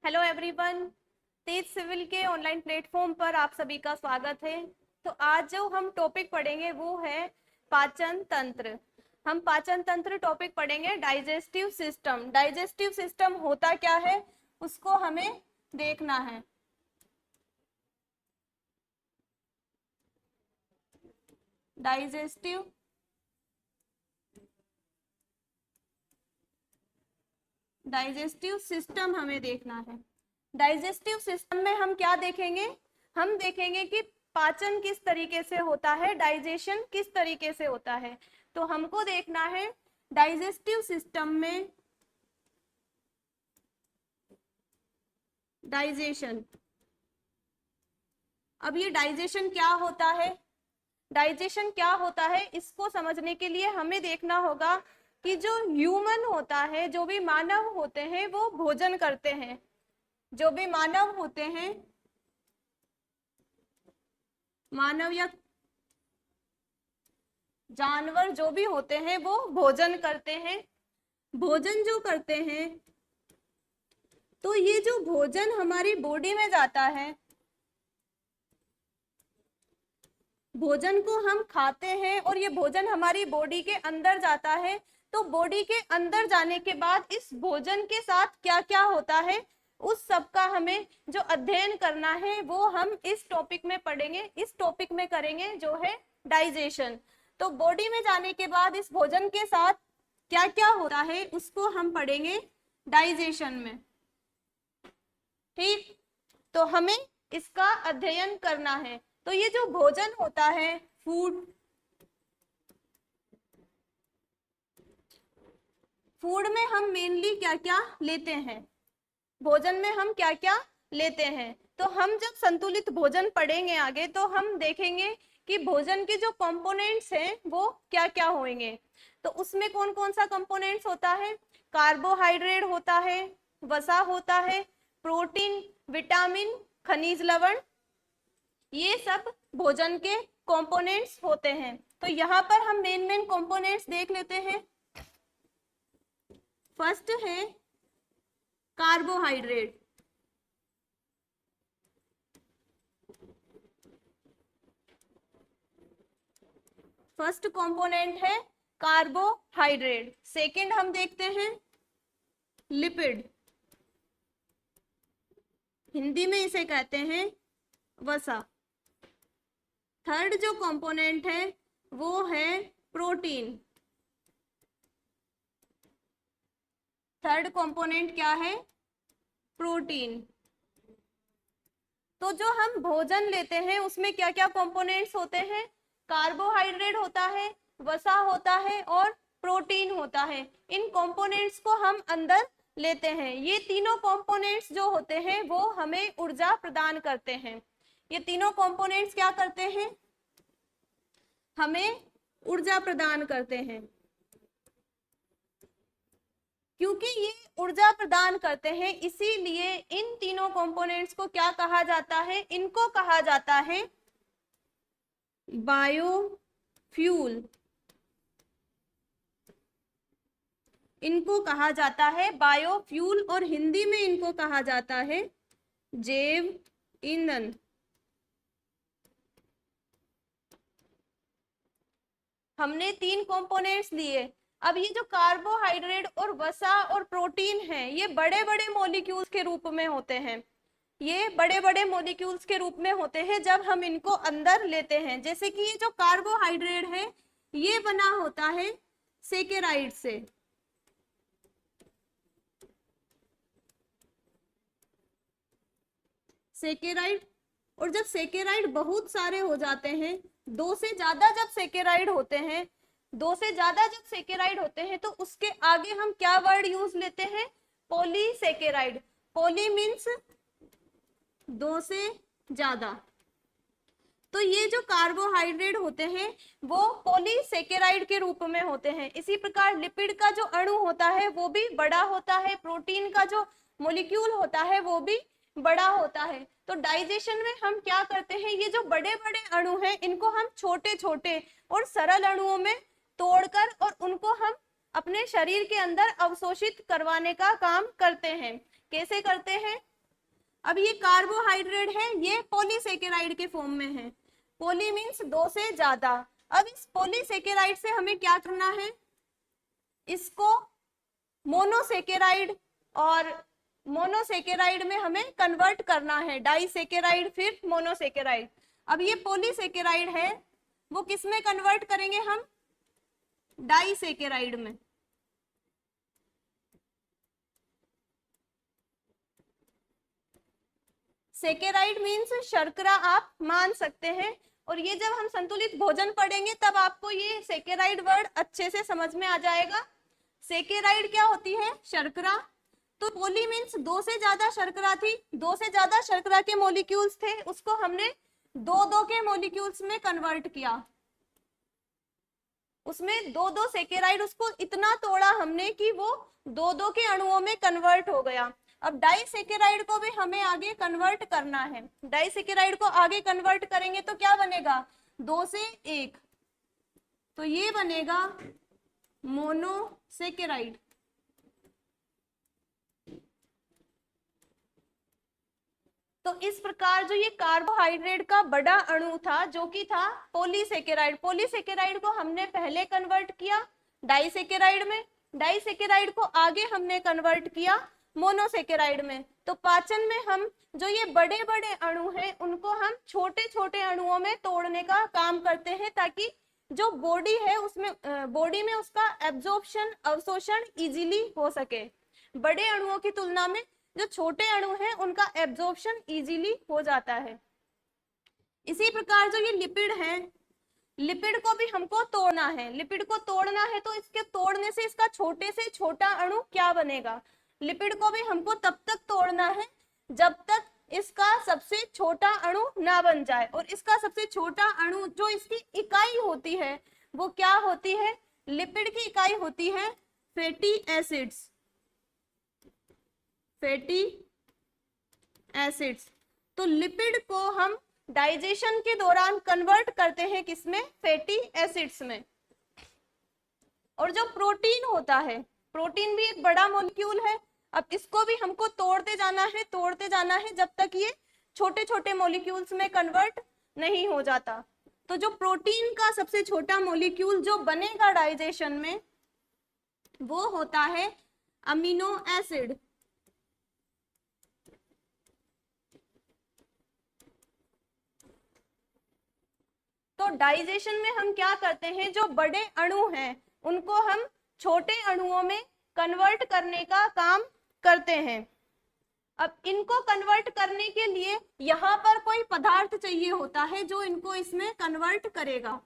Hello everyone. Tej civil के online platform पर आप सभी का स्वागत है। तो आज जो हम टॉपिक पढ़ेंगे वो है पाचन तंत्र। हम पाचन तंत्र टॉपिक पढ़ेंगे। डाइजेस्टिव सिस्टम, डाइजेस्टिव सिस्टम होता क्या है उसको हमें देखना है। डाइजेस्टिव डाइजेस्टिव सिस्टम हमें देखना है। डाइजेस्टिव सिस्टम में हम क्या देखेंगे? हम देखेंगे कि पाचन किस तरीके से होता है, डाइजेशन किस तरीके से होता है। तो हमको देखना है डाइजेस्टिव सिस्टम में डाइजेशन। अब ये डाइजेशन क्या होता है, डाइजेशन क्या होता है, इसको समझने के लिए हमें देखना होगा कि जो ह्यूमन होता है, जो भी मानव होते हैं वो भोजन करते हैं। जो भी मानव होते हैं, मानव या जानवर जो भी होते हैं वो भोजन करते हैं। भोजन जो करते हैं तो ये जो भोजन हमारी बॉडी में जाता है, भोजन को हम खाते हैं और ये भोजन हमारी बॉडी के अंदर जाता है। तो बॉडी के अंदर जाने के बाद इस भोजन के साथ क्या क्या होता है उस सब का हमें जो अध्ययन करना है वो हम इस टॉपिक में पढ़ेंगे, इस टॉपिक में करेंगे जो है डाइजेशन। तो बॉडी में जाने के बाद इस भोजन के साथ क्या क्या होता है उसको हम पढ़ेंगे डाइजेशन में। ठीक, तो हमें इसका अध्ययन करना है। तो ये जो भोजन होता है, फूड, फूड में हम मेनली क्या क्या लेते हैं, भोजन में हम क्या क्या लेते हैं। तो हम जब संतुलित भोजन पढ़ेंगे आगे तो हम देखेंगे कि भोजन के जो कंपोनेंट्स हैं वो क्या क्या होंगे। तो उसमें कौन कौन सा कंपोनेंट्स होता है? कार्बोहाइड्रेट होता है, वसा होता है, प्रोटीन, विटामिन, खनिज लवण, ये सब भोजन के कंपोनेंट्स होते हैं। तो यहाँ पर हम मेन मेन कंपोनेंट्स देख लेते हैं। फर्स्ट है कार्बोहाइड्रेट। फर्स्ट कंपोनेंट है कार्बोहाइड्रेट। सेकंड हम देखते हैं लिपिड, हिंदी में इसे कहते हैं वसा। थर्ड जो कंपोनेंट है वो है प्रोटीन। थर्ड कंपोनेंट क्या है? प्रोटीन। तो जो हम भोजन लेते हैं उसमें क्या क्या कंपोनेंट्स होते हैं? कार्बोहाइड्रेट होता है, वसा होता है और प्रोटीन होता है। इन कंपोनेंट्स को हम अंदर लेते हैं। ये तीनों कंपोनेंट्स जो होते हैं वो हमें ऊर्जा प्रदान करते हैं। ये तीनों कंपोनेंट्स क्या करते हैं? हमें ऊर्जा प्रदान करते हैं। क्योंकि ये ऊर्जा प्रदान करते हैं इसीलिए इन तीनों कंपोनेंट्स को क्या कहा जाता है? इनको कहा जाता है बायोफ्यूल। इनको कहा जाता है बायोफ्यूल और हिंदी में इनको कहा जाता है जैव ईंधन। हमने तीन कंपोनेंट्स लिए। अब ये जो कार्बोहाइड्रेट और वसा और प्रोटीन है ये बड़े बड़े मॉलिक्यूल्स के रूप में होते हैं। ये बड़े बड़े मॉलिक्यूल्स के रूप में होते हैं जब हम इनको अंदर लेते हैं। जैसे कि ये जो कार्बोहाइड्रेट है ये बना होता है सेकेराइड से। सेकेराइड, और जब सेकेराइड बहुत सारे हो जाते हैं, दो से ज्यादा जब सेकेराइड होते हैं, दो से ज्यादा जब सेकेराइड होते हैं तो उसके आगे हम क्या वर्ड यूज लेते हैं? पॉलीसेकेराइड। पॉली मीन्स दो से ज्यादा। तो ये जो कार्बोहाइड्रेट होते हैं वो पॉलीसेकेराइड के रूप में होते हैं। इसी प्रकार लिपिड का जो अणु होता है वो भी बड़ा होता है, प्रोटीन का जो मॉलिक्यूल होता है वो भी बड़ा होता है। तो डाइजेशन में हम क्या करते हैं, ये जो बड़े बड़े अणु हैं इनको हम छोटे छोटे और सरल अणुओं में तोड़कर और उनको हम अपने शरीर के अंदर अवशोषित करवाने का काम करते हैं। कैसे करते हैं? अब ये कार्बोहाइड्रेट है, ये पॉलीसेकेराइड के फॉर्म में है। पॉली मीन्स दो से ज्यादा। अब इस पॉलीसेकेराइड से हमें क्या करना है, इसको मोनोसेकेराइड, और मोनोसेकेराइड में हमें कन्वर्ट करना है, डाइसेकेराइड फिर मोनोसेकेराइड। अब ये पॉलीसेकेराइड है, वो किस में कन्वर्ट करेंगे हम, डाइसेकेराइड में। सेकेराइड मीन्स शर्करा आप मान सकते हैं, और ये जब हम संतुलित भोजन पढ़ेंगे तब आपको ये सेकेराइड वर्ड अच्छे से समझ में आ जाएगा। सेकेराइड क्या होती है, शर्करा। तो पोली मीन्स दो से ज्यादा शर्करा थी, दो से ज्यादा शर्करा के मॉलिक्यूल्स थे, उसको हमने दो दो के मॉलिक्यूल्स में कन्वर्ट किया, उसमें दो दो सेकेराइड, उसको इतना तोड़ा हमने कि वो दो दो के अणुओं में कन्वर्ट हो गया। अब डाइसेकेराइड को भी हमें आगे कन्वर्ट करना है, डाइसेकेराइड को आगे कन्वर्ट करेंगे तो क्या बनेगा, दो से एक, तो ये बनेगा मोनोसेकेराइड। तो इस प्रकार जो ये कार्बोहाइड्रेट का बड़ा अणु था जो कि था पॉलीसेकेराइड, पॉलीसेकेराइड को हमने पहले कन्वर्ट किया डाइसेकेराइड में, डाइसेकेराइड को आगे हमने कन्वर्ट किया मोनोसेकेराइड में। तो पाचन में हम जो ये बड़े बड़े अणु हैं उनको हम छोटे छोटे अणुओं में तोड़ने का काम करते हैं, ताकि जो बॉडी है उसमें बॉडी में उसका एब्जॉर्प्शन, अवशोषण इजीली हो सके। बड़े अणुओं की तुलना में जो छोटे अणु हैं उनका एब्जॉर्प्शन इजीली हो जाता है। इसी प्रकार जो ये लिपिड है, लिपिड को भी हमको तोड़ना है, लिपिड को तोड़ना है तो इसके तोड़ने से इसका छोटे से छोटा अणु क्या बनेगा, लिपिड को भी हमको तब तक तोड़ना है जब तक इसका सबसे छोटा अणु ना बन जाए। और इसका सबसे छोटा अणु जो इसकी इकाई होती है वो क्या होती है, लिपिड की इकाई होती है फैटी एसिड्स, फैटी एसिड्स। तो लिपिड को हम डाइजेशन के दौरान कन्वर्ट करते हैं किसमें, फैटी एसिड्स में। और जो प्रोटीन होता है, प्रोटीन भी एक बड़ा मॉलिक्यूल है, अब इसको भी हमको तोड़ते जाना है, तोड़ते जाना है जब तक ये छोटे छोटे मॉलिक्यूल्स में कन्वर्ट नहीं हो जाता। तो जो प्रोटीन का सबसे छोटा मॉलिक्यूल जो बनेगा डाइजेशन में वो होता है अमीनो एसिड। तो डाइजेशन में हम क्या करते हैं, जो बड़े अणु हैं उनको हम छोटे अणुओं में कन्वर्ट करने का काम करते हैं। अब इनको कन्वर्ट करने के लिए यहाँ पर कोई पदार्थ चाहिए होता है जो इनको इसमें कन्वर्ट करेगा,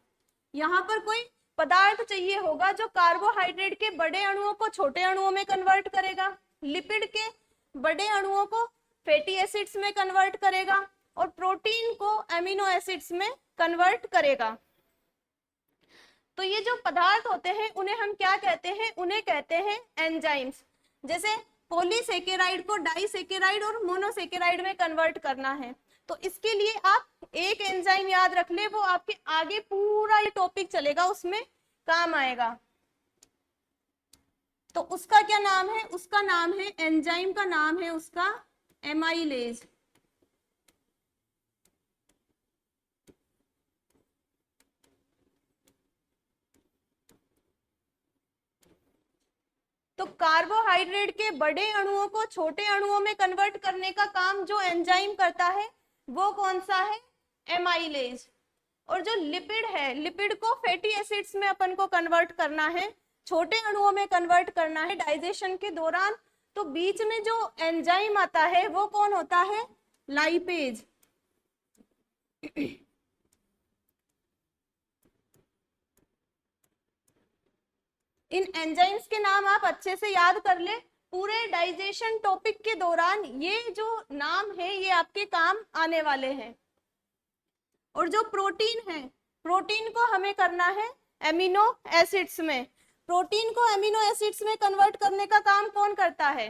यहाँ पर कोई पदार्थ चाहिए होगा जो कार्बोहाइड्रेट के बड़े अणुओं को छोटे अणुओं में कन्वर्ट करेगा, लिपिड के बड़े अणुओं को फैटी एसिड्स में कन्वर्ट करेगा, और प्रोटीन को एमिनो एसिड्स में कन्वर्ट करेगा। तो ये जो पदार्थ होते हैं उन्हें हम क्या कहते हैं, उन्हें कहते हैं एंजाइम्स। जैसे पॉलीसेकेराइड को डाइसेकेराइड और मोनोसेकेराइड में कन्वर्ट करना है तो इसके लिए आप एक एंजाइम याद रख ले, वो आपके आगे पूरा ये टॉपिक चलेगा उसमें काम आएगा। तो उसका क्या नाम है, उसका नाम है, एंजाइम का नाम है उसका एमाइलेज। तो कार्बोहाइड्रेट के बड़े अणुओं को छोटे अणुओं में कन्वर्ट करने का काम जो एंजाइम करता है वो कौन सा है, एमाइलेज। और जो लिपिड है, लिपिड को फैटी एसिड्स में अपन को कन्वर्ट करना है, छोटे अणुओं में कन्वर्ट करना है डाइजेशन के दौरान। तो बीच में जो एंजाइम आता है वो कौन होता है, लाइपेज। इन एंजाइम्स के नाम आप अच्छे से याद कर ले, पूरे डाइजेशन टॉपिक के दौरान ये जो नाम है ये आपके काम आने वाले हैं। और जो प्रोटीन है, प्रोटीन को हमें करना है एमिनो एसिड्स में, प्रोटीन को एमिनो एसिड्स में कन्वर्ट करने का काम कौन करता है,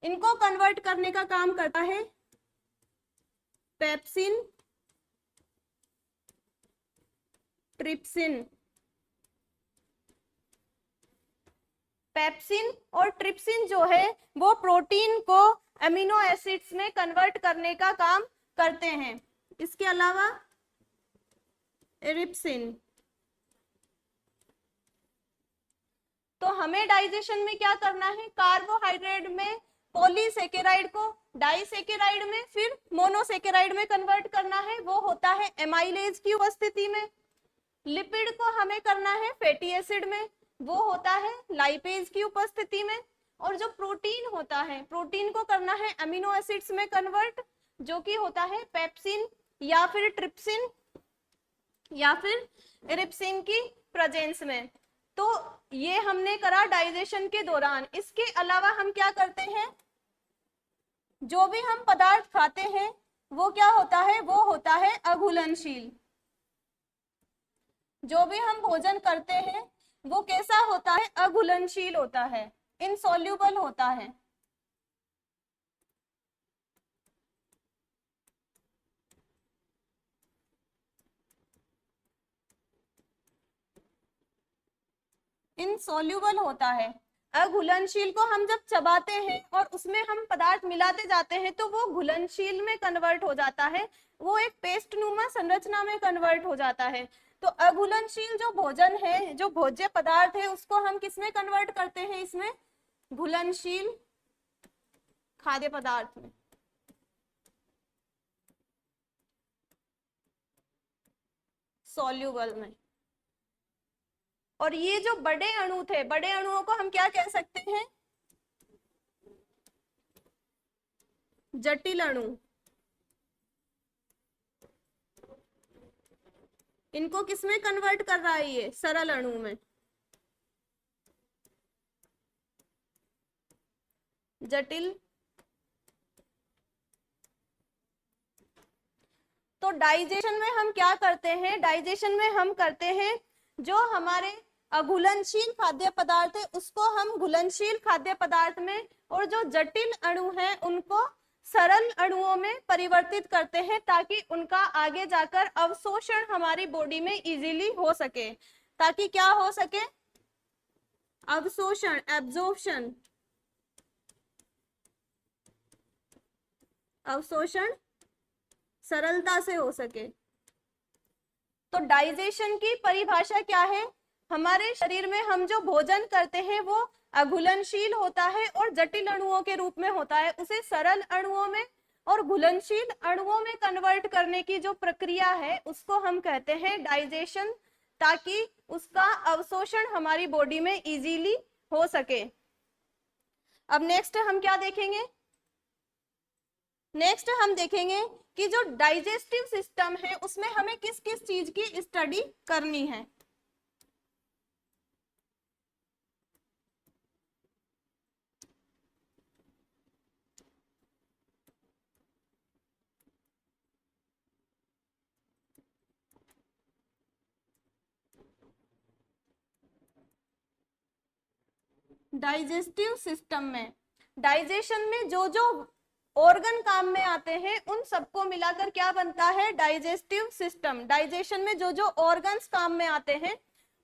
इनको कन्वर्ट करने का काम करता है पेप्सिन, ट्रिप्सिन। पेप्सिन और ट्रिप्सिन जो है वो प्रोटीन को अमीनो एसिड्स में कन्वर्ट करने का काम करते हैं। इसके अलावा इरिप्सिन, तो हमें डाइजेशन में क्या करना है, कार्बोहाइड्रेट में पॉलीसेकेराइड को डाइसेकेराइड में फिर मोनोसेकेराइड में कन्वर्ट करना है, वो होता है एमाइलेज की उपस्थिति में। लिपिड को हमें करना है फैटी एसिड में, वो होता है लाइपेज की उपस्थिति में। और जो प्रोटीन होता है, प्रोटीन को करना है अमीनो एसिड्स में कन्वर्ट, जो कि होता है पेप्सिन या फिर ट्रिप्सिन या फिर इरिप्सिन की प्रेजेंस में। तो ये हमने करा डाइजेशन के दौरान। इसके अलावा हम क्या करते हैं, जो भी हम पदार्थ खाते हैं वो क्या होता है, वो होता है अघुलनशील। जो भी हम भोजन करते हैं वो कैसा होता है, अघुलनशील होता है, इनसॉल्युबल होता है। इनसॉल्युबल होता है। अघुलनशील को हम जब चबाते हैं और उसमें हम पदार्थ मिलाते जाते हैं तो वो घुलनशील में कन्वर्ट हो जाता है, वो एक पेस्ट नुमा संरचना में कन्वर्ट हो जाता है। तो अघुलनशील जो भोजन है, जो भोज्य पदार्थ है, उसको हम किस में कन्वर्ट करते हैं, इसमें घुलनशील खाद्य पदार्थ में। सॉल्युबल में। और ये जो बड़े अणु थे, बड़े अणुओं को हम क्या कह सकते हैं, जटिल अणु। इनको किसमें कन्वर्ट कर रहा है, ये सरल अणु में। जटिल। तो डाइजेशन में हम क्या करते हैं, डाइजेशन में हम करते हैं जो हमारे अघुलनशील खाद्य पदार्थ है उसको हम घुलनशील खाद्य पदार्थ में, और जो जटिल अणु हैं उनको सरल अणुओं में परिवर्तित करते हैं, ताकि उनका आगे जाकर अवशोषण हमारी बॉडी में इजीली हो सके। ताकि क्या हो सके, अवशोषण, एब्जॉर्प्शन, अवशोषण सरलता से हो सके। तो डाइजेशन की परिभाषा क्या है, हमारे शरीर में हम जो भोजन करते हैं वो अघुलनशील होता है और जटिल अणुओं के रूप में होता है, उसे सरल अणुओं में और घुलनशील अणुओं में कन्वर्ट करने की जो प्रक्रिया है उसको हम कहते हैं डाइजेशन, ताकि उसका अवशोषण हमारी बॉडी में इजीली हो सके। अब नेक्स्ट हम क्या देखेंगे, नेक्स्ट हम देखेंगे कि जो डाइजेस्टिव सिस्टम है उसमें हमें किस किस चीज की स्टडी करनी है। डाइजेस्टिव सिस्टम में, डाइजेशन में जो जो ऑर्गन काम में आते हैं उन सबको मिलाकर क्या बनता है, डाइजेस्टिव सिस्टम। डाइजेशन में जो जो ऑर्गन्स काम में आते हैं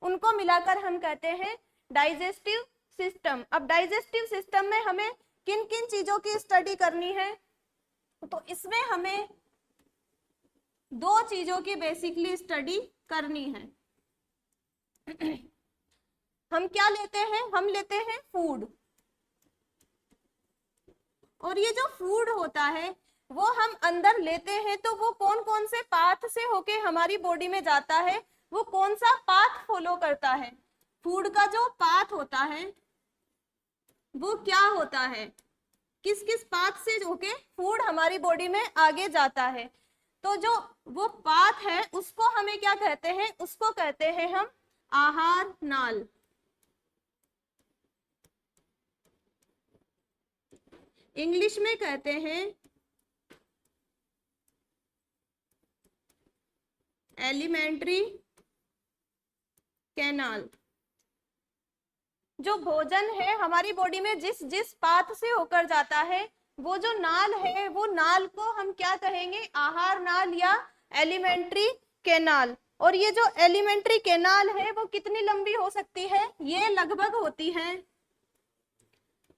उनको मिलाकर हम कहते हैं डाइजेस्टिव सिस्टम। अब डाइजेस्टिव सिस्टम में हमें किन किन चीजों की स्टडी करनी है, तो इसमें हमें दो चीजों की बेसिकली स्टडी करनी है। हम क्या लेते हैं, हम लेते हैं फूड, और ये जो फूड होता है वो हम अंदर लेते हैं तो वो कौन कौन से पाथ से होके हमारी बॉडी में जाता है, वो कौन सा पाथ फॉलो करता है, फूड का जो पाथ होता है वो क्या होता है, किस किस पाथ से होके फूड हमारी बॉडी में आगे जाता है। तो जो वो पाथ है उसको हमें क्या कहते हैं, उसको कहते हैं हम आहार नाल। इंग्लिश में कहते हैं एलिमेंट्री कैनाल। जो भोजन है हमारी बॉडी में जिस जिस पाथ से होकर जाता है वो जो नाल है, वो नाल को हम क्या कहेंगे, आहार नाल या एलिमेंट्री कैनाल। और ये जो एलिमेंट्री कैनाल है वो कितनी लंबी हो सकती है, ये लगभग होती है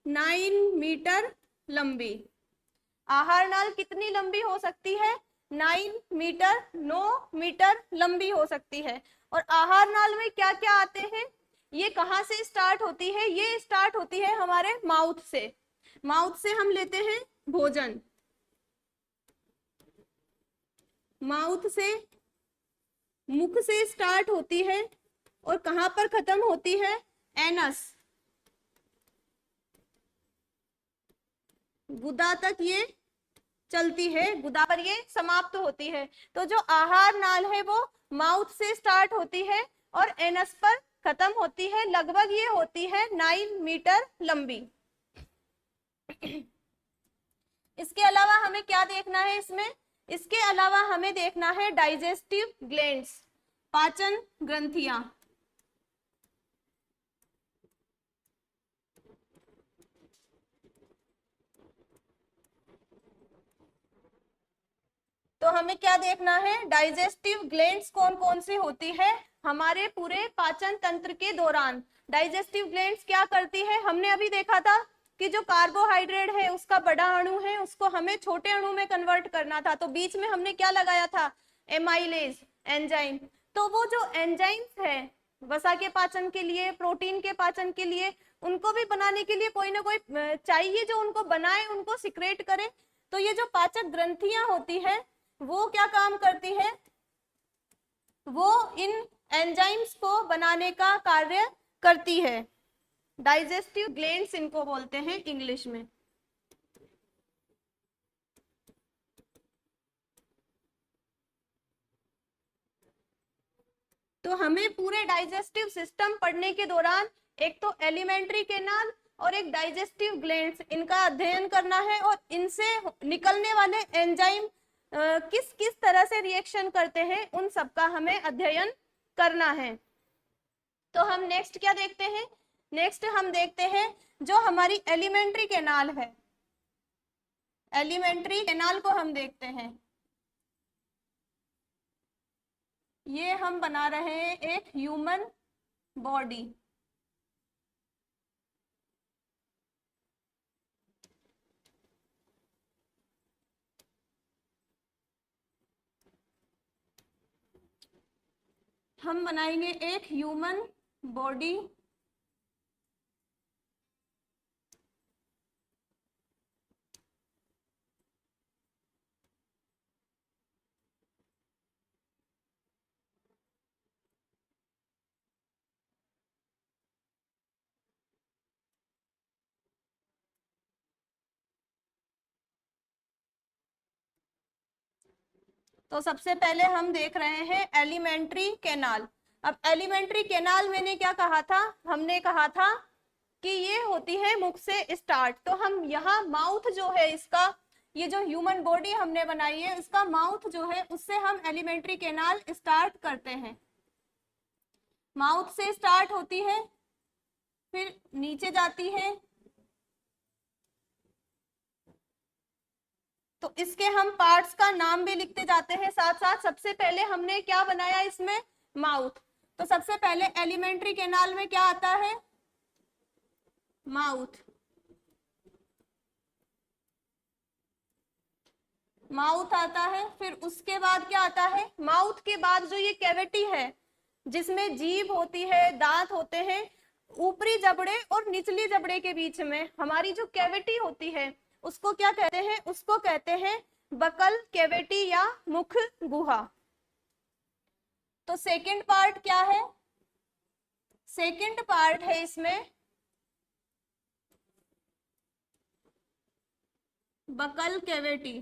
9 मीटर लंबी। आहार नाल कितनी लंबी हो सकती है? 9 मीटर, 9 मीटर लंबी हो सकती है। और आहार नाल में क्या क्या आते हैं? ये कहाँ से स्टार्ट होती है? ये स्टार्ट होती है हमारे माउथ से। माउथ से हम लेते हैं भोजन, माउथ से, मुख से स्टार्ट होती है और कहां पर खत्म होती है? एनस, गुदा तक ये चलती है, गुदा पर ये समाप्त होती है। तो जो आहार नाल है वो माउथ से स्टार्ट होती है और एनस पर खत्म होती है। लगभग ये होती है 9 मीटर लंबी। इसके अलावा हमें क्या देखना है इसमें? इसके अलावा हमें देखना है डाइजेस्टिव ग्लैंड्स, पाचन ग्रंथियां। तो हमें क्या देखना है? डाइजेस्टिव ग्लैंड्स कौन कौन सी होती है हमारे पूरे पाचन तंत्र के दौरान। डाइजेस्टिव ग्लैंड्स क्या करती है? हमने अभी देखा था कि जो कार्बोहाइड्रेट है उसका बड़ा अणु है, उसको हमें छोटे अणु में कन्वर्ट करना था। तो बीच में हमने क्या लगाया था? Amylase enzyme. तो वो जो एंजाइम्स है वसा के पाचन के लिए, प्रोटीन के पाचन के लिए, उनको भी बनाने के लिए कोई ना कोई चाहिए जो उनको बनाए, उनको सिक्रेट करे। तो ये जो पाचक ग्रंथियां होती है वो क्या काम करती है? वो इन एंजाइम्स को बनाने का कार्य करती है। डाइजेस्टिव ग्लैंड्स इनको बोलते हैं इंग्लिश में। तो हमें पूरे डाइजेस्टिव सिस्टम पढ़ने के दौरान एक तो एलिमेंट्री कैनाल और एक डाइजेस्टिव ग्लैंड्स, इनका अध्ययन करना है और इनसे निकलने वाले एंजाइम किस किस तरह से रिएक्शन करते हैं उन सबका हमें अध्ययन करना है। तो हम नेक्स्ट क्या देखते हैं? नेक्स्ट हम देखते हैं जो हमारी एलिमेंट्री कैनाल है, एलिमेंट्री कैनाल को हम देखते हैं। ये हम बना रहे हैं एक ह्यूमन बॉडी। हम बनाएंगे एक ह्यूमन बॉडी। तो सबसे पहले हम देख रहे हैं एलिमेंट्री कैनाल। अब एलिमेंट्री कैनाल मैंने क्या कहा था? हमने कहा था कि ये होती है मुख से स्टार्ट। तो हम यहाँ माउथ जो है इसका, ये जो ह्यूमन बॉडी हमने बनाई है इसका माउथ जो है उससे हम एलिमेंट्री कैनाल स्टार्ट करते हैं। माउथ से स्टार्ट होती है, फिर नीचे जाती है। तो इसके हम पार्ट्स का नाम भी लिखते जाते हैं साथ साथ। सबसे पहले हमने क्या बनाया इसमें? माउथ। तो सबसे पहले एलिमेंट्री कैनाल में क्या आता है? माउथ। माउथ आता है, फिर उसके बाद क्या आता है? माउथ के बाद जो ये कैविटी है जिसमें जीभ होती है, दांत होते हैं, ऊपरी जबड़े और निचली जबड़े के बीच में हमारी जो कैविटी होती है उसको क्या कहते हैं? उसको कहते हैं बकल कैविटी या मुख गुहा। तो सेकंड पार्ट क्या है? सेकंड पार्ट है इसमें बकल कैविटी।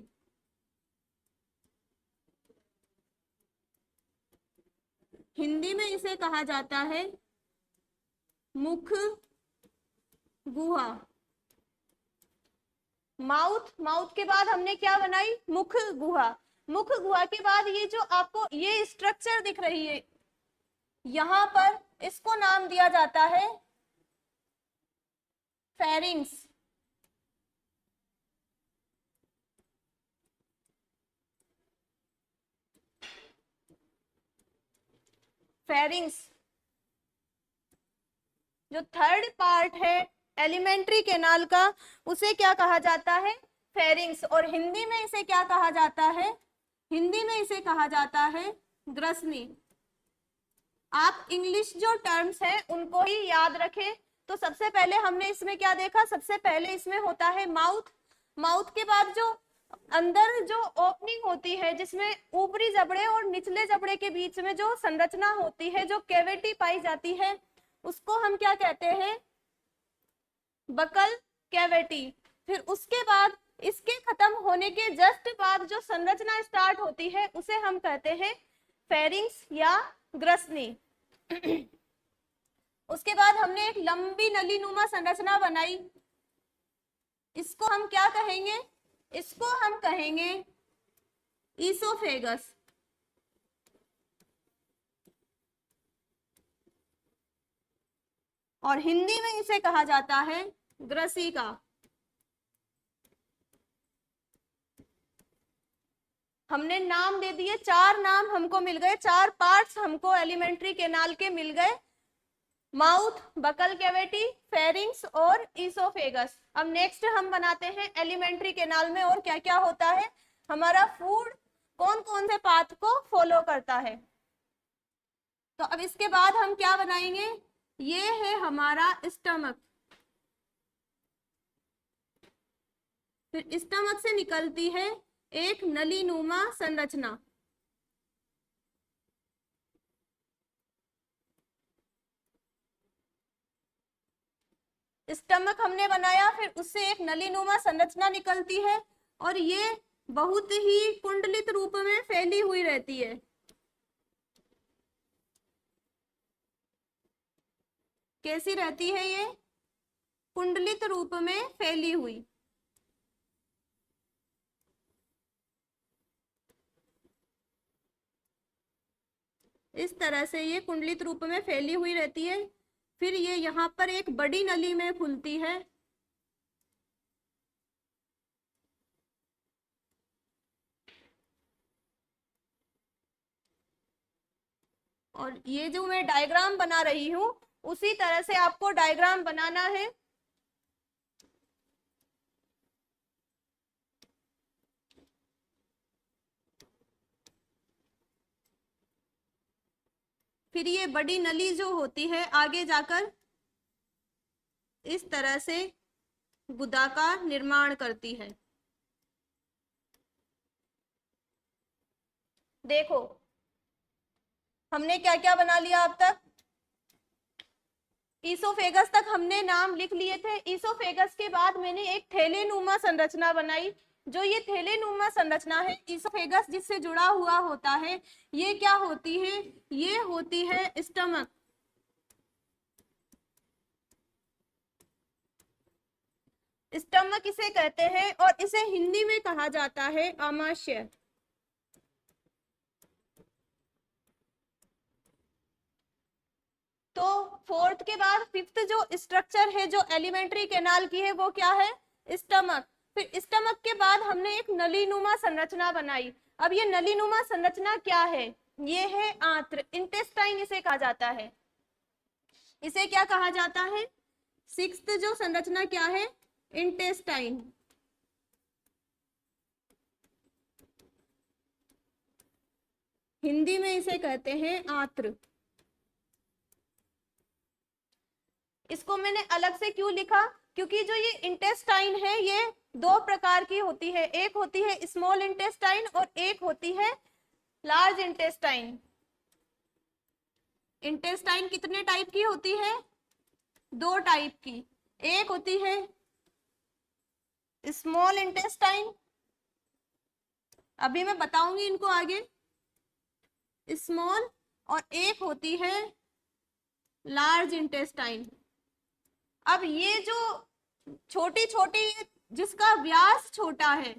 हिंदी में इसे कहा जाता है मुख गुहा। माउथ, माउथ के बाद हमने क्या बनाई? मुख गुहा। मुख गुहा के बाद ये जो आपको ये स्ट्रक्चर दिख रही है यहां पर, इसको नाम दिया जाता है फेरिंग्स। फेरिंग्स। जो थर्ड पार्ट है एलिमेंट्री कैनाल का उसे क्या कहा जाता है? फेरिंग्स, और हिंदी में इसे क्या कहा जाता है? हिंदी में इसे कहा जाता है ग्रसनी। आप इंग्लिश जो टर्म्स हैं उनको ही याद रखें। तो सबसे पहले हमने इसमें क्या देखा? सबसे पहले इसमें होता है माउथ। माउथ के बाद जो अंदर जो ओपनिंग होती है, जिसमें ऊपरी जबड़े और निचले जबड़े के बीच में जो संरचना होती है, जो कैविटी पाई जाती है, उसको हम क्या कहते हैं? Buccal cavity. फिर उसके बाद इसके खत्म होने के जस्ट बाद जो संरचना स्टार्ट होती है उसे हम कहते हैं फेरिंग्स या ग्रसनी। उसके बाद हमने एक लंबी नलीनुमा संरचना बनाई, इसको हम क्या कहेंगे? इसको हम कहेंगे ईसोफेगस। और हिंदी में इसे कहा जाता है ग्रसिका। हमने नाम दे दिए, 4 नाम हमको मिल गए, 4 पार्ट्स हमको एलिमेंट्री केनाल के मिल गए, माउथ, बकल कैविटी, फेरिंग्स और ईसोफेगस। अब नेक्स्ट हम बनाते हैं एलिमेंट्री केनाल में और क्या क्या होता है, हमारा फूड कौन कौन से पाथ को फॉलो करता है। तो अब इसके बाद हम क्या बनाएंगे? ये है हमारा स्टमक। फिर स्टमक से निकलती है एक नलीनुमा संरचना। स्टमक हमने बनाया, फिर उससे एक नलीनुमा संरचना निकलती है और ये बहुत ही कुंडलित रूप में फैली हुई रहती है। कैसी रहती है ये? कुंडलित रूप में फैली हुई। इस तरह से ये कुंडलित रूप में फैली हुई रहती है। फिर ये यहाँ पर एक बड़ी नली में खुलती है। और ये जो मैं डायग्राम बना रही हूं उसी तरह से आपको डायग्राम बनाना है। फिर ये बड़ी नली जो होती है आगे जाकर इस तरह से गुदा का निर्माण करती है। देखो हमने क्या क्या बना लिया अब तक? ईसोफेगस तक हमने नाम लिख लिए थे। ईसोफेगस के बाद मैंने एक थैलेनुमा संरचना बनाई। जो ये थैलेनुमा संरचना है, ईसोफेगस जिससे जुड़ा हुआ होता है, ये क्या होती है? ये होती है स्टमक। स्टमक इसे कहते हैं और इसे हिंदी में कहा जाता है आमाशय। तो फोर्थ के बाद फिफ्थ जो स्ट्रक्चर है जो एलिमेंट्री कैनाल की है वो क्या है? स्टमक। फिर स्टमक के बाद हमने एक नलीनुमा संरचना बनाई। अब ये नलीनुमा संरचना क्या है? ये है आंत्र, इंटेस्टाइन इसे कहा जाता है। इसे क्या कहा जाता है? सिक्स्थ जो संरचना क्या है? इंटेस्टाइन। हिंदी में इसे कहते हैं आंत्र। इसको मैंने अलग से क्यों लिखा? क्योंकि जो ये इंटेस्टाइन है ये 2 प्रकार की होती है, एक होती है स्मॉल इंटेस्टाइन और एक होती है लार्ज इंटेस्टाइन। इंटेस्टाइन कितने टाइप की होती है? 2 टाइप की। एक होती है स्मॉल इंटेस्टाइन, अभी मैं बताऊंगी इनको आगे, स्मॉल, और एक होती है लार्ज इंटेस्टाइन। अब ये जो छोटी छोटी जिसका व्यास छोटा है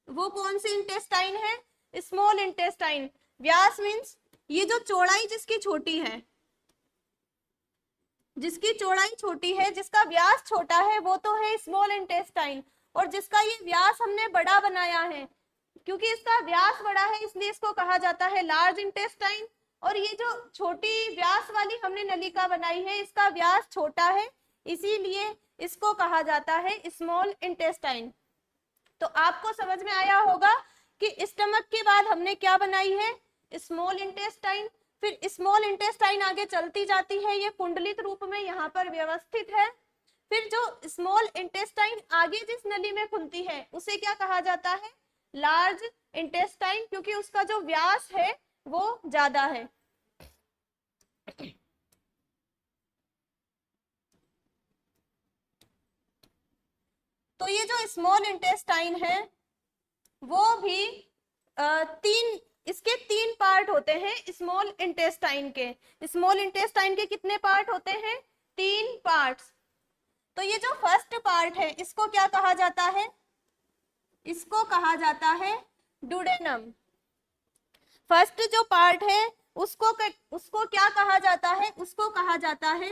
वो कौन सी इंटेस्टाइन है? Small intestine. व्यास मीन्स ये जो चौड़ाई जिसकी छोटी है, जिसकी चौड़ाई छोटी है, जिसका व्यास छोटा है, वो तो है स्मॉल इंटेस्टाइन। और जिसका ये व्यास हमने बड़ा बनाया है, क्योंकि इसका व्यास बड़ा है इसलिए इसको कहा जाता है लार्ज इंटेस्टाइन। और ये जो छोटी व्यास वाली हमने नलिका बनाई है इसका व्यास छोटा है, इसीलिए इसको कहा जाता है स्मॉल इंटेस्टाइन। तो आपको समझ में आया होगा कि स्टमक के बाद हमने क्या बनाई है, स्मॉल इंटेस्टाइन। फिर स्मॉल इंटेस्टाइन आगे चलती जाती है, ये कुंडलित रूप में यहाँ पर व्यवस्थित है। फिर जो स्मॉल इंटेस्टाइन आगे जिस नली में खुलती है उसे क्या कहा जाता है, लार्ज इंटेस्टाइन, क्योंकि उसका जो व्यास है वो ज्यादा है। तो ये जो स्मॉल इंटेस्टाइन है वो भी तीन, इसके तीन पार्ट होते हैं स्मॉल इंटेस्टाइन के। स्मॉल इंटेस्टाइन के कितने पार्ट होते हैं, तीन पार्ट्स। तो ये जो फर्स्ट पार्ट है इसको क्या कहा जाता है, इसको कहा जाता है डुडेनम। फर्स्ट जो पार्ट है उसको क्या कहा जाता है, उसको कहा जाता है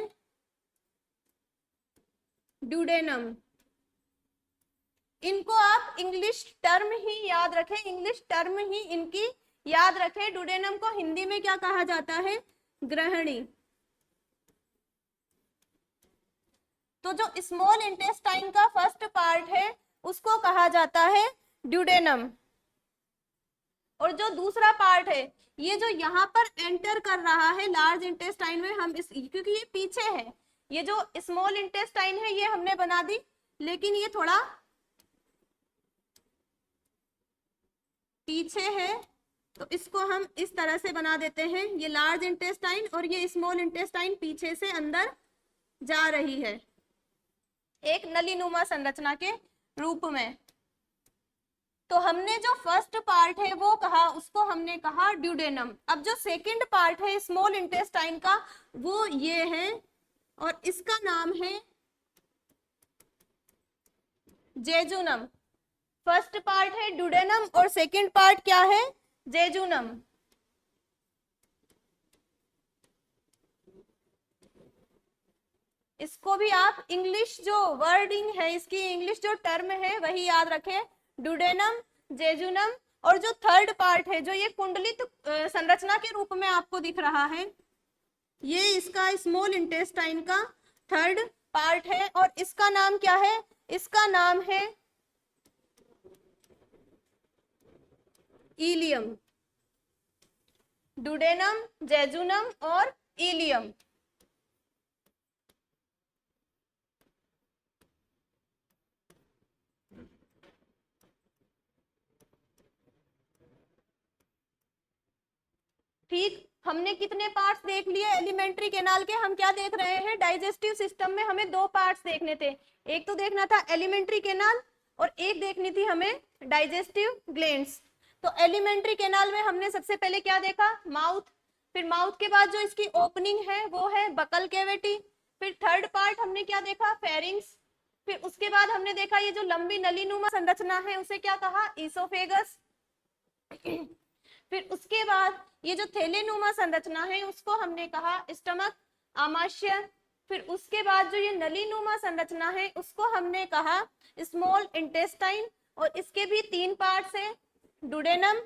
डुडेनम। इनको आप इंग्लिश टर्म ही याद रखें, इंग्लिश टर्म ही इनकी याद रखें। डुडेनम को हिंदी में क्या कहा जाता है, ग्रहणी। तो जो स्मॉल इंटेस्टाइन का फर्स्ट पार्ट है उसको कहा जाता है ड्यूडेनम। और जो दूसरा पार्ट है, ये जो यहाँ पर एंटर कर रहा है लार्ज इंटेस्टाइन में, हम इस, क्योंकि ये पीछे है, ये जो स्मॉल इंटेस्टाइन है ये हमने बना दी, लेकिन ये थोड़ा पीछे है, तो इसको हम इस तरह से बना देते हैं। ये लार्ज इंटेस्टाइन और ये स्मॉल इंटेस्टाइन पीछे से अंदर जा रही है एक नलीनुमा संरचना के रूप में। तो हमने जो फर्स्ट पार्ट है वो कहा, उसको हमने कहा ड्यूडेनम। अब जो सेकंड पार्ट है स्मॉल इंटेस्टाइन का वो ये है, और इसका नाम है जेजुनम। फर्स्ट पार्ट है ड्यूडेनम और सेकंड पार्ट क्या है, जेजुनम। इसको भी आप इंग्लिश जो वर्डिंग है, इसकी इंग्लिश जो टर्म है वही याद रखें, ड्यूडेनम, जेजुनम। और जो थर्ड पार्ट है, जो ये कुंडलित संरचना के रूप में आपको दिख रहा है, ये इसका स्मॉल इंटेस्टाइन का थर्ड पार्ट है, और इसका नाम क्या है, इसका नाम है इलियम। ड्यूडेनम, जेजुनम और इलियम। ठीक, हमने कितने पार्ट्स देख लिए एलिमेंट्री कैनाल के, हम क्या देख रहे हैं, डाइजेस्टिव सिस्टम में हमें दो पार्ट्स देखने थे। एक तो देखना था एलिमेंट्री कैनाल और एक देखनी थी हमें डाइजेस्टिव ग्लैंड्स। तो एलिमेंट्री कैनाल में हमने सबसे पहले क्या देखा, माउथ। फिर माउथ के बाद जो इसकी ओपनिंग है वो है बकल कैविटी। फिर थर्ड पार्ट हमने क्या देखा, फेरिंग्स। फिर उसके बाद हमने देखा ये जो लंबी नलीनुमा संरचना है उसे क्या कहा, ईसोफेगस। फिर उसके बाद ये जो थैलेनुमा संरचना है उसको हमने कहा स्टमक, आमाशय। फिर उसके बाद जो ये नलीनुमा संरचना है उसको हमने कहा स्मॉल इंटेस्टाइन, और इसके भी तीन पार्ट्स हैं, डुडेनम,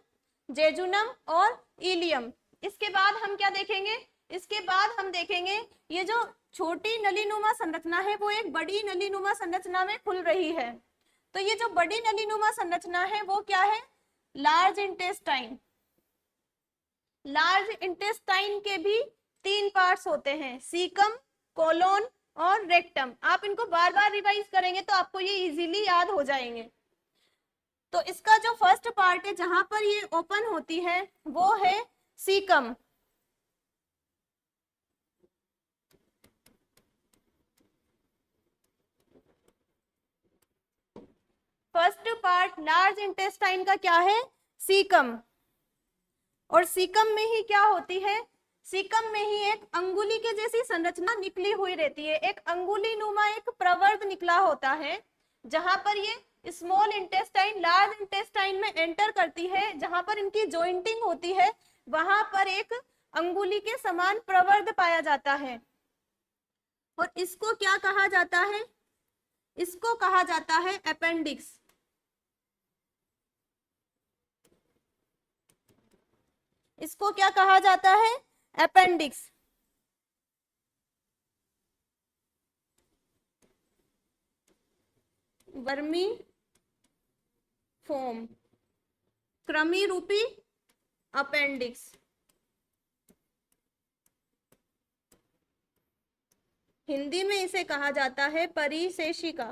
जेजुनम और इलियम। इसके बाद हम क्या देखेंगे, इसके बाद हम देखेंगे ये जो छोटी नलीनुमा संरचना है वो एक बड़ी नलीनुमा संरचना में खुल रही है। तो ये जो बड़ी नलीनुमा संरचना है वो क्या है, लार्ज इंटेस्टाइन। लार्ज इंटेस्टाइन के भी तीन पार्ट्स होते हैं, सीकम, कोलोन और रेक्टम। आप इनको बार बार रिवाइज करेंगे तो आपको ये इजीली याद हो जाएंगे। तो इसका जो फर्स्ट पार्ट है जहां पर ये ओपन होती है वो है caecum. First part large intestine का क्या है, सीकम। और सीकम में ही क्या होती है, सीकम में ही एक अंगुली के जैसी संरचना निकली हुई रहती है, एक अंगुली नुमा एक प्रवर्ध निकला होता है, जहां पर ये स्मॉल इंटेस्टाइन लार्ज इंटेस्टाइन में एंटर करती है, जहां पर इनकी जॉइंटिंग होती है वहां पर एक अंगुली के समान प्रवर्ध पाया जाता है। और इसको क्या कहा जाता है, इसको कहा जाता है अपेंडिक्स। इसको क्या कहा जाता है, अपेंडिक्स। वर्मी फोम, कृमि रूपी अपेंडिक्स। हिंदी में इसे कहा जाता है परिसेशिका।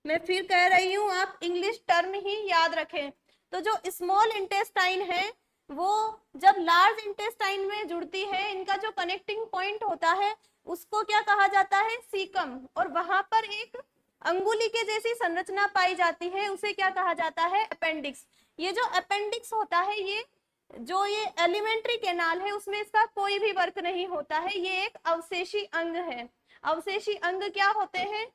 मैं फिर कह रही हूं, आप इंग्लिश टर्म ही याद रखें। तो जो स्मॉल इंटेस्टाइन है वो जब लार्ज इंटेस्टाइन में जुड़ती है, इनका जो कनेक्टिंग पॉइंट होता है उसको क्या कहा जाता है, सीकम। और वहां पर एक अंगुली के जैसी संरचना पाई जाती है, उसे क्या कहा जाता है, अपेंडिक्स। ये जो अपेंडिक्स होता है, ये जो ये एलिमेंट्री कैनाल है उसमें इसका कोई भी वर्क नहीं होता है, ये एक अवशेषी अंग है। अवशेषी अंग क्या होते हैं,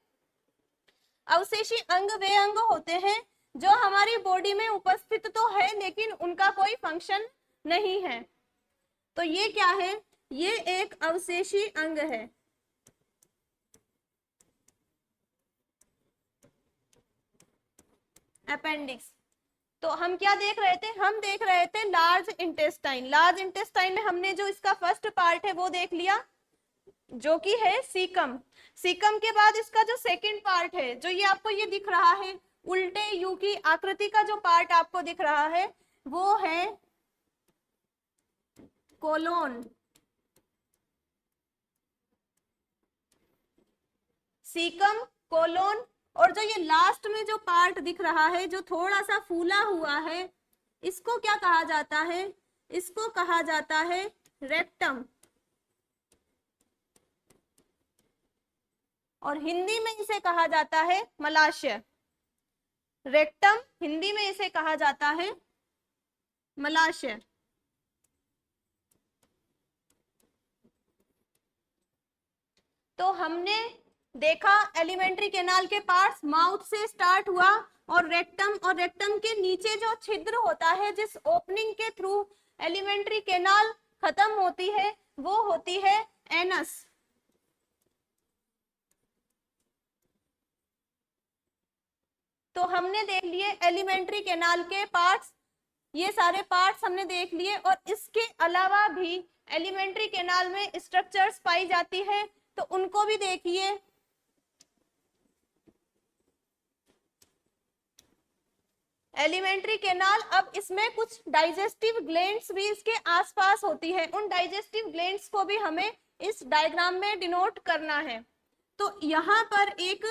अवशेषी अंग वे अंग होते हैं जो हमारी बॉडी में उपस्थित तो है लेकिन उनका कोई फंक्शन नहीं है। तो ये क्या है, ये एक अवशेषी अंग है। अपेंडिक्स। तो हम क्या देख रहे थे, हम देख रहे थे लार्ज इंटेस्टाइन। लार्ज इंटेस्टाइन में हमने जो इसका फर्स्ट पार्ट है वो देख लिया, जो कि है सीकम। सीकम के बाद इसका जो सेकंड पार्ट है, जो ये आपको ये दिख रहा है उल्टे यू की आकृति का जो पार्ट आपको दिख रहा है, वो है कोलोन। सीकम, कोलोन, और जो ये लास्ट में जो पार्ट दिख रहा है जो थोड़ा सा फूला हुआ है, इसको क्या कहा जाता है, इसको कहा जाता है रेक्टम। और हिंदी में इसे कहा जाता है मलाशय। रेक्टम, हिंदी में इसे कहा जाता है मलाशय। तो हमने देखा एलिमेंट्री कैनाल के पार्ट्स, माउथ से स्टार्ट हुआ और रेक्टम के नीचे जो छिद्र होता है, जिस ओपनिंग के थ्रू एलिमेंट्री कैनाल खत्म होती है, वो होती है एनस। तो हमने देख लिए एलिमेंट्री कैनाल के पार्ट्स, ये सारे पार्ट्स हमने देख लिए। और इसके अलावा भी एलिमेंट्री कैनाल में स्ट्रक्चर्स पाई जाती है, तो उनको भी देखिए। एलिमेंट्री कैनाल, अब इसमें कुछ डाइजेस्टिव ग्लैंड्स भी इसके आसपास होती है, उन डाइजेस्टिव ग्लैंड्स को भी हमें इस डायग्राम में डिनोट करना है। तो यहाँ पर एक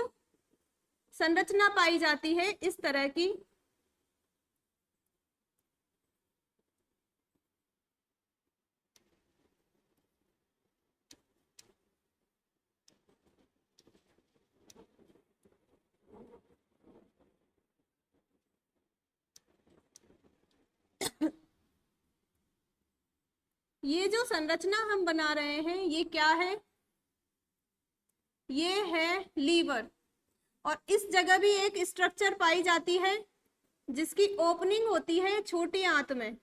संरचना पाई जाती है इस तरह की, ये जो संरचना हम बना रहे हैं ये क्या है, ये है लीवर। और इस जगह भी एक स्ट्रक्चर पाई जाती है जिसकी ओपनिंग होती है छोटी आंत में।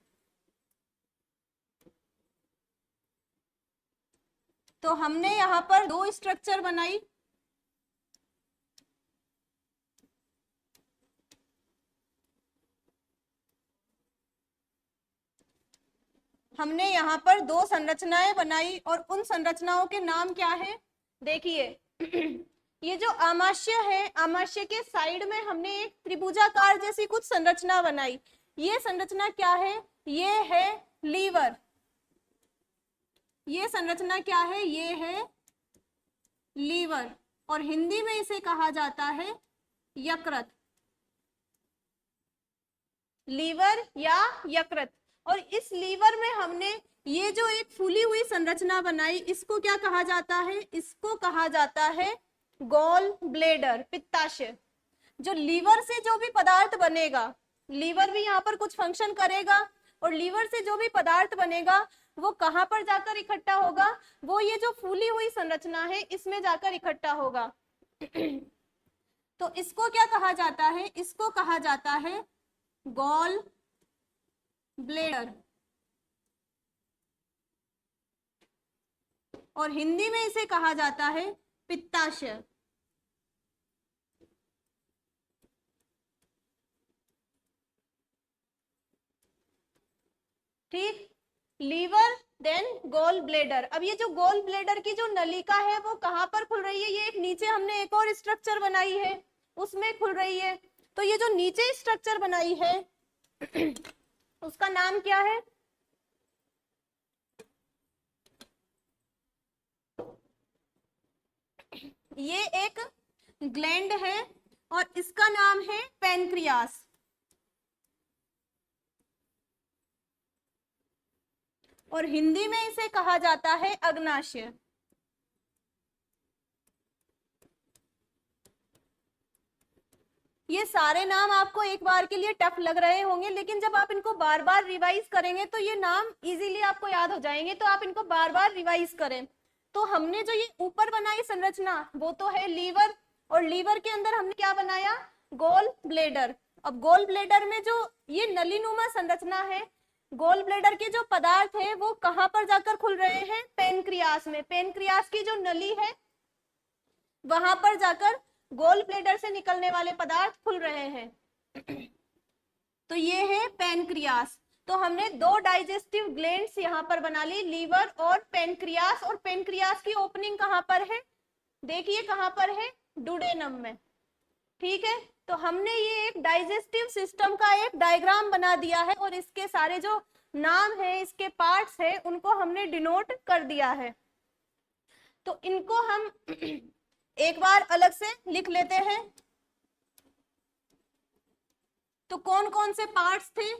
तो हमने यहाँ पर दो स्ट्रक्चर बनाई, हमने यहाँ पर दो संरचनाएं बनाई और उन संरचनाओं के नाम क्या है, देखिए। ये जो आमाशय है, आमाशय के साइड में हमने एक त्रिभुजाकार जैसी कुछ संरचना बनाई। ये संरचना क्या है, ये है लीवर। ये संरचना क्या है, ये है लीवर। और हिंदी में इसे कहा जाता है यकृत, लीवर या यकृत। और इस लीवर में हमने ये जो एक फूली हुई संरचना बनाई, इसको क्या कहा जाता है, इसको कहा जाता है गॉल ब्लेडर, पित्ताशय। जो लीवर से जो भी पदार्थ बनेगा, लीवर भी यहाँ पर कुछ फंक्शन करेगा, और लीवर से जो भी पदार्थ बनेगा वो कहाँ पर जाकर इकट्ठा होगा, वो ये जो फूली हुई संरचना है इसमें जाकर इकट्ठा होगा। तो इसको क्या कहा जाता है, इसको कहा जाता है गॉल ब्लेडर। और हिंदी में इसे कहा जाता है पित्ताशय। ठीक, लीवर देन गोल ब्लेडर। अब ये जो गोल ब्लेडर की जो नलिका है वो कहाँ पर खुल रही है, ये एक नीचे हमने एक और स्ट्रक्चर बनाई है, उसमें खुल रही है। तो ये जो नीचे स्ट्रक्चर बनाई है उसका नाम क्या है? ये एक ग्लैंड है और इसका नाम है पैनक्रियास। और हिंदी में इसे कहा जाता है अग्नाशय। ये सारे नाम आपको एक बार के लिए टफ लग रहे होंगे, लेकिन जब आप इनको बार बार रिवाइज करेंगे तो ये नाम इजीली आपको याद हो जाएंगे। तो आप इनको बार बार रिवाइज करें। तो हमने जो ये ऊपर बनाई संरचना वो तो है लीवर, और लीवर के अंदर हमने क्या बनाया? Gall bladder. अब गोल ब्लेडर में जो ये नलीनुमा संरचना है, गोल ब्लेडर के जो पदार्थ है वो कहाँ पर जाकर खुल रहे हैं? पेनक्रियास में। पेनक्रियास की जो नली है वहां पर जाकर गोल ब्लेडर से निकलने वाले पदार्थ खुल रहे हैं। तो ये है पेनक्रियास। तो हमने दो डाइजेस्टिव ग्लैंड्स यहाँ पर बना ली, लीवर और पेनक्रियास। और पेनक्रियास की ओपनिंग कहाँ पर है? देखिए कहाँ पर है? डुडेनम में। ठीक है, तो हमने ये एक डाइजेस्टिव सिस्टम का एक डायग्राम बना दिया है और इसके सारे जो नाम है, इसके पार्ट्स है, उनको हमने डिनोट कर दिया है। तो इनको हम एक बार अलग से लिख लेते हैं। तो कौन कौन से पार्ट्स थे?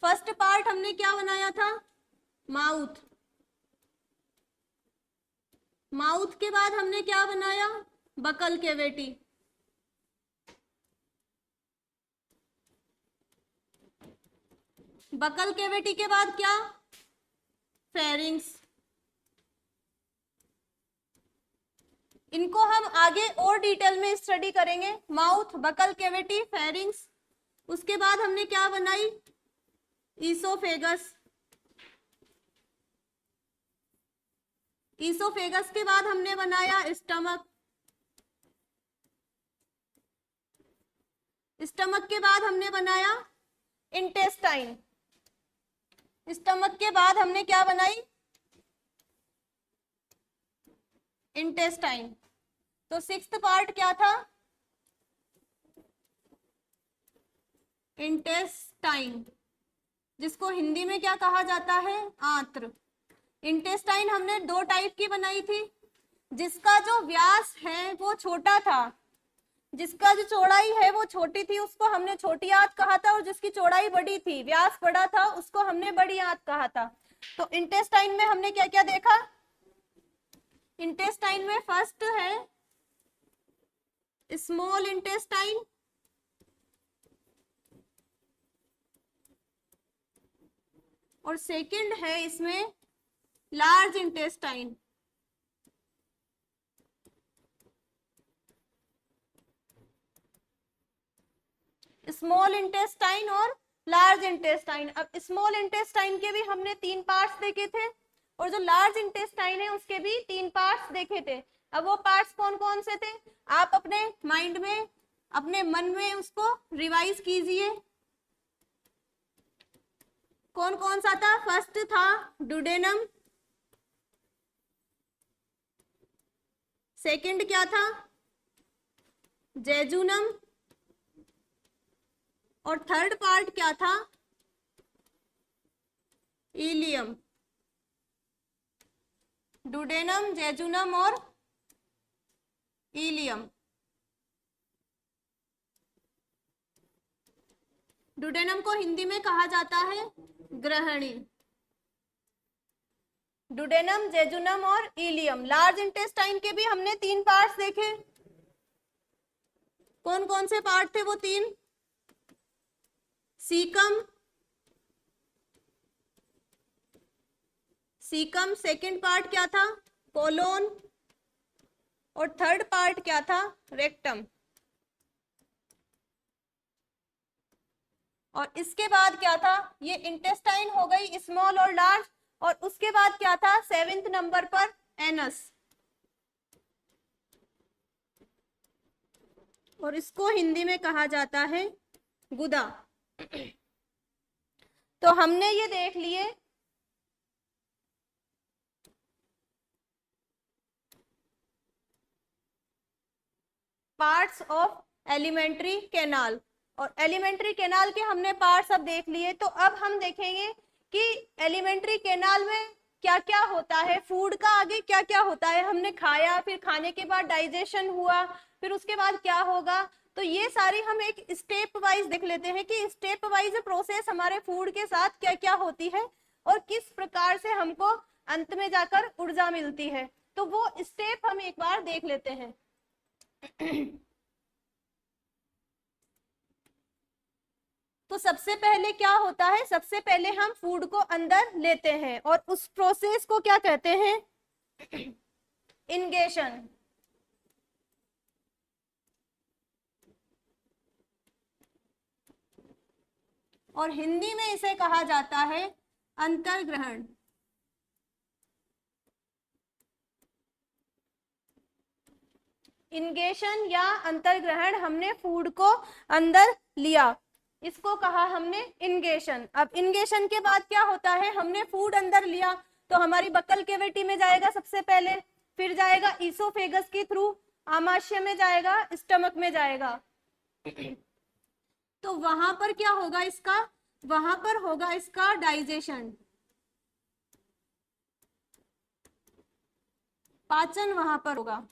फर्स्ट पार्ट हमने क्या बनाया था? माउथ। माउथ के बाद हमने क्या बनाया? Buccal cavity. बकल कैविटी के बाद क्या? फेरिंग्स। इनको हम आगे और डिटेल में स्टडी करेंगे। Mouth, buccal cavity, pharynx. उसके बाद हमने क्या बनाई? ईसोफेगस। ईसोफेगस के बाद हमने बनाया स्टमक। स्टमक के बाद हमने बनाया इंटेस्टाइन। स्टमक के बाद हमने क्या बनाई? इंटेस्टाइन। तो सिक्स्थ पार्ट क्या था? इंटेस्टाइन, जिसको हिंदी में क्या कहा जाता है? आंत्र। इंटेस्टाइन हमने दो टाइप की बनाई थी, जिसका जो व्यास है वो छोटा था, जिसका जो चौड़ाई है वो छोटी थी, उसको हमने छोटी आंत कहा था, और जिसकी चौड़ाई बड़ी थी, व्यास बड़ा था, उसको हमने बड़ी आंत कहा था। तो इंटेस्टाइन में हमने क्या क्या देखा? इंटेस्टाइन में फर्स्ट है स्मॉल इंटेस्टाइन, और सेकंड है इसमें लार्ज इंटेस्टाइन। स्मॉल इंटेस्टाइन और लार्ज इंटेस्टाइन। अब स्मॉल इंटेस्टाइन के भी हमने तीन पार्ट्स देखे थे, और जो लार्ज इंटेस्टाइन है उसके भी तीन पार्ट्स देखे थे। अब वो पार्ट्स कौन कौन से थे? आप अपने माइंड में, अपने मन में उसको रिवाइज कीजिए। कौन कौन सा था? फर्स्ट था डुडेनम। सेकंड क्या था? जेजुनम। और थर्ड पार्ट क्या था? इलियम। डुडेनम, जेजुनम और इलियम। डुडेनम को हिंदी में कहा जाता है ग्रहणी। डुडेनम, जेजुनम और इलियम। लार्ज इंटेस्टाइन के भी हमने तीन पार्ट्स देखे। कौन कौन से पार्ट थे वो तीन? सीकम। सीकम। सेकंड पार्ट क्या था? कोलोन। और थर्ड पार्ट क्या था? रेक्टम। और इसके बाद क्या था? ये इंटेस्टाइन हो गई स्मॉल और लार्ज। और उसके बाद क्या था? सेवेंथ नंबर पर एनस। और इसको हिंदी में कहा जाता है गुदा। तो हमने ये देख लिए पार्ट्स ऑफ एलिमेंट्री कैनाल। और एलिमेंट्री कैनाल के हमने पार्ट्स अब देख लिए, तो अब हम देखेंगे कि एलिमेंट्री कैनाल में क्या क्या होता है, फूड का आगे क्या क्या होता है। हमने खाया, फिर खाने के बाद डाइजेशन हुआ, फिर उसके बाद क्या होगा। तो ये सारी हम एक स्टेप वाइज देख लेते हैं कि स्टेप वाइज प्रोसेस हमारे फूड के साथ क्या क्या होती है और किस प्रकार से हमको अंत में जाकर ऊर्जा मिलती है। तो वो स्टेप हम एक बार देख लेते हैं। तो सबसे पहले क्या होता है, सबसे पहले हम फूड को अंदर लेते हैं और उस प्रोसेस को क्या कहते हैं, इंगेशन। और हिंदी में इसे कहा जाता है अंतर्ग्रहण। इंगेशन या अंतर्ग्रहण, हमने फूड को अंदर लिया, इसको कहा हमने इंगेशन। अब इंगेशन के बाद क्या होता है, हमने फूड अंदर लिया तो हमारी बक्कल कैविटी में जाएगा सबसे पहले, फिर जाएगा ईसोफेगस के थ्रू, आमाशय में जाएगा, स्टमक में जाएगा। तो वहां पर क्या होगा इसका, वहां पर होगा इसका डाइजेशन, पाचन वहां पर होगा।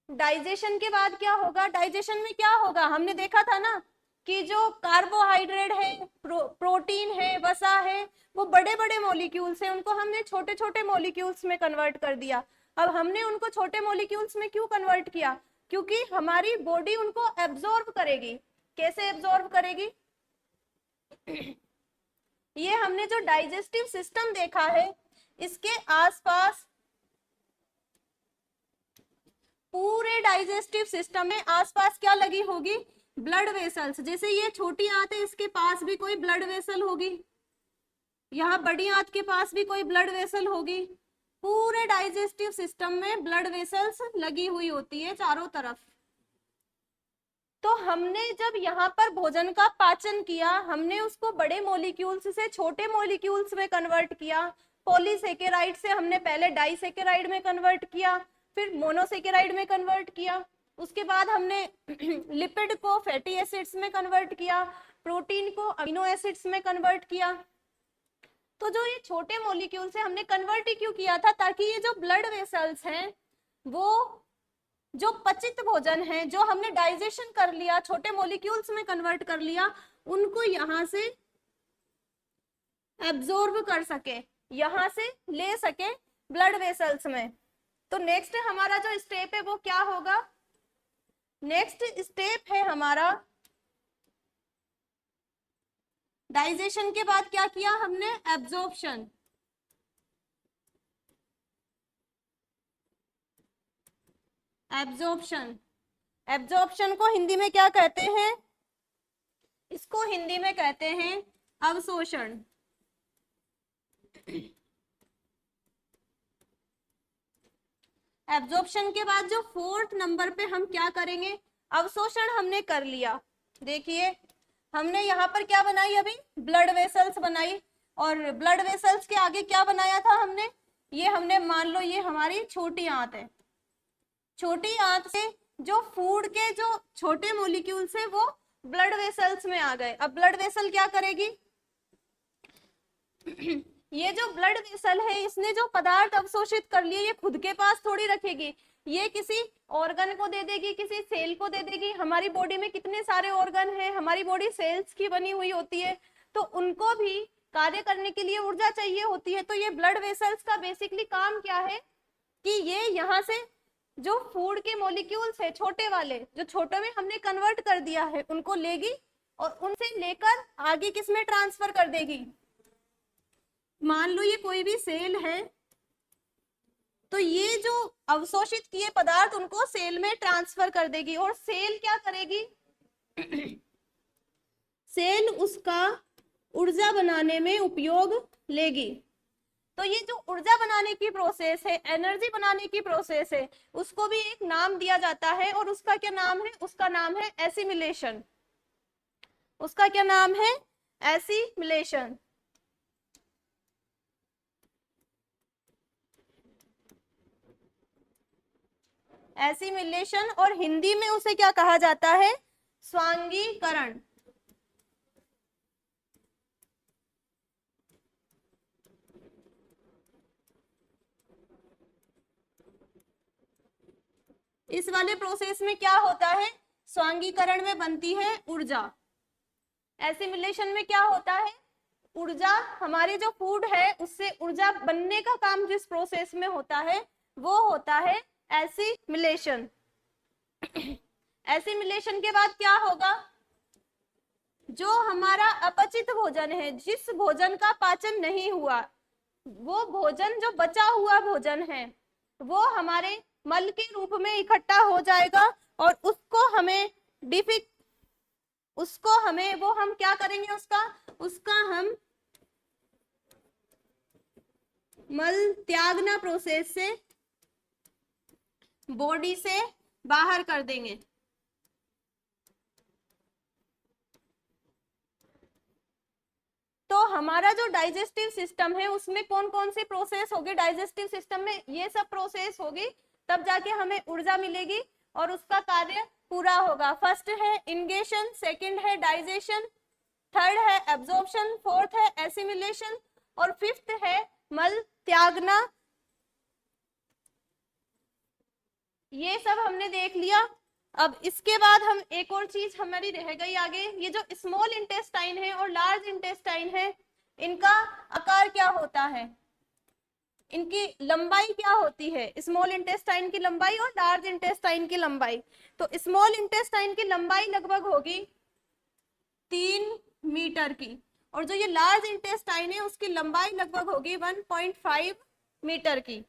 डाइजेशन के बाद क्या होगा, डाइजेशन में क्या होगा, हमने देखा था ना कि जो कार्बोहाइड्रेट है, प्रोटीन है, वसा है, वो बड़े बड़े मॉलिक्यूल्स हैं, उनको हमने छोटे छोटे मॉलिक्यूल्स में कन्वर्ट कर दिया। अब हमने उनको छोटे मॉलिक्यूल्स में क्यों कन्वर्ट किया, क्योंकि हमारी बॉडी उनको एब्जॉर्ब करेगी। कैसे एब्जॉर्ब करेगी, ये हमने जो डाइजेस्टिव सिस्टम देखा है, इसके आसपास पूरे डाइजेस्टिव सिस्टम में आसपास क्या लगी होगी, ब्लड वेसल्स। जैसे ये छोटी आंत है, इसके पास भी कोई ब्लड वेसल होगी, यहाँ बड़ी आंत के पास भी कोई ब्लड वेसल होगी। पूरे डाइजेस्टिव सिस्टम में ब्लड वेसल्स लगी हुई होती है चारों तरफ। तो हमने जब यहाँ पर भोजन का पाचन किया, हमने उसको बड़े मॉलिक्यूल्स से छोटे मॉलिक्यूल्स में कन्वर्ट किया। पॉलीसेकेराइड से हमने पहले डाइसेकेराइड में कन्वर्ट किया, फिर मोनोसेकेराइड में कन्वर्ट किया, उसके बाद हमने लिपिड को फैटी एसिड्स में कन्वर्ट किया, प्रोटीन को अमीनो एसिड्स में कन्वर्ट किया। तो जो ये छोटे मॉलिक्यूल से हमने कन्वर्ट ही क्यों किया था, ताकि ये जो ब्लड वेसल्स हैं, वो जो पचित भोजन है, जो हमने डाइजेशन कर लिया, छोटे मॉलिक्यूल्स में कन्वर्ट कर लिया, उनको यहां से एब्जॉर्ब कर सके, यहां से ले सके ब्लड वेसल्स में। तो नेक्स्ट हमारा जो स्टेप है वो क्या होगा, नेक्स्ट स्टेप है हमारा डाइजेशन के बाद क्या किया हमने, एब्जॉर्प्शन। एब्जॉर्प्शन, एब्जॉर्प्शन को हिंदी में क्या कहते हैं, इसको हिंदी में कहते हैं अवशोषण। एब्जॉर्प्शन के बाद जो फोर्थ नंबर पे हम क्या करेंगे, अवशोषण हमने कर लिया। देखिए हमने यहाँ पर क्या बनाई, अभी ब्लड वेसल्स बनाई, और ब्लड वेसल्स के आगे क्या बनाया था हमने, ये हमने मान लो ये हमारी छोटी आंत है, छोटी आंत से जो फूड के जो छोटे मॉलिक्यूल्स है वो ब्लड वेसल्स में आ गए। अब ब्लड वेसल क्या करेगी, ये जो ब्लड वेसल है, इसने जो पदार्थ अवशोषित कर लिए, ये खुद के पास थोड़ी रखेगी, ये किसी ऑर्गन को दे देगी, किसी सेल को दे देगी। हमारी बॉडी में कितने सारे ऑर्गन हैं, हमारी बॉडी सेल्स की बनी हुई होती है, तो उनको भी कार्य करने के लिए ऊर्जा चाहिए होती है। तो ये ब्लड वेसल्स का बेसिकली काम क्या है कि ये यहाँ से जो फूड के मॉलिक्यूल्स है छोटे वाले, जो छोटे में हमने कन्वर्ट कर दिया है, उनको लेगी और उनसे लेकर आगे किसमें ट्रांसफर कर देगी। मान लो ये कोई भी सेल है, तो ये जो अवशोषित किए पदार्थ उनको सेल में ट्रांसफर कर देगी, और सेल क्या करेगी, सेल उसका ऊर्जा बनाने में उपयोग लेगी। तो ये जो ऊर्जा बनाने की प्रोसेस है, एनर्जी बनाने की प्रोसेस है, उसको भी एक नाम दिया जाता है, और उसका क्या नाम है, उसका नाम है एसिमिलेशन। उसका क्या नाम है, एसिमिलेशन। एसिमिलेशन, और हिंदी में उसे क्या कहा जाता है? स्वांगीकरण। इस वाले प्रोसेस में क्या होता है? स्वांगीकरण में बनती है ऊर्जा। एसिमिलेशन में क्या होता है? ऊर्जा, हमारे जो फूड है उससे ऊर्जा बनने का काम जिस प्रोसेस में होता है वो होता है एसिमिलेशन। एसिमिलेशन के बाद क्या होगा? जो हमारा अपचित भोजन है, जिस भोजन का पाचन नहीं हुआ, वो भोजन, जो बचा हुआ भोजन है, वो हमारे मल के रूप में इकट्ठा हो जाएगा और उसको हमें वो हम क्या करेंगे? उसका हम मल त्यागना प्रोसेस से बॉडी से बाहर कर देंगे। तो हमारा जो डाइजेस्टिव सिस्टम है उसमें कौन कौन सी प्रोसेस होगी? डाइजेस्टिव सिस्टम में ये सब प्रोसेस होगी, तब जाके हमें ऊर्जा मिलेगी और उसका कार्य पूरा होगा। फर्स्ट है इंगेशन, सेकंड है डाइजेशन, थर्ड है एब्जॉर्प्शन, फोर्थ है एसिमिलेशन और फिफ्थ है मल त्यागना। ये सब हमने देख लिया। अब इसके बाद हम एक और चीज हमारी रह गई आगे, ये जो स्मॉल इंटेस्टाइन है और लार्ज इंटेस्टाइन है, इनका आकार क्या होता है? इनकी लंबाई क्या होती है? स्मॉल इंटेस्टाइन की लंबाई और लार्ज इंटेस्टाइन की लंबाई। तो स्मॉल इंटेस्टाइन की लंबाई लगभग होगी 3 मीटर की, और जो ये लार्ज इंटेस्टाइन है उसकी लंबाई लगभग होगी 1.5 मीटर की।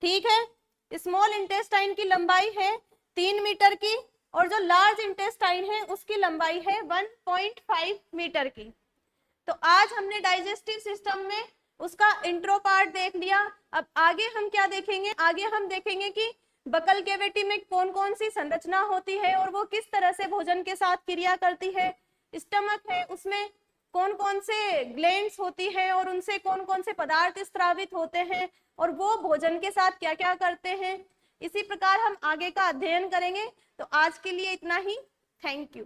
ठीक है, स्मॉल इंटेस्टाइन की लंबाई है 3 मीटर की और जो लार्ज इंटेस्टाइन है उसकी लंबाई है 1.5 मीटर की। तो आज हमने डाइजेस्टिव सिस्टम में उसका इंट्रो पार्ट देख लिया। अब आगे हम क्या देखेंगे? आगे हम देखेंगे कि बकल कैविटी में कौन कौन सी संरचना होती है और वो किस तरह से भोजन के साथ क्रिया करती है। स्टमक है, उसमें कौन कौन से ग्लैंड्स होती है और उनसे कौन कौन से पदार्थ स्रावित होते हैं और वो भोजन के साथ क्या क्या करते हैं। इसी प्रकार हम आगे का अध्ययन करेंगे। तो आज के लिए इतना ही। Thank you.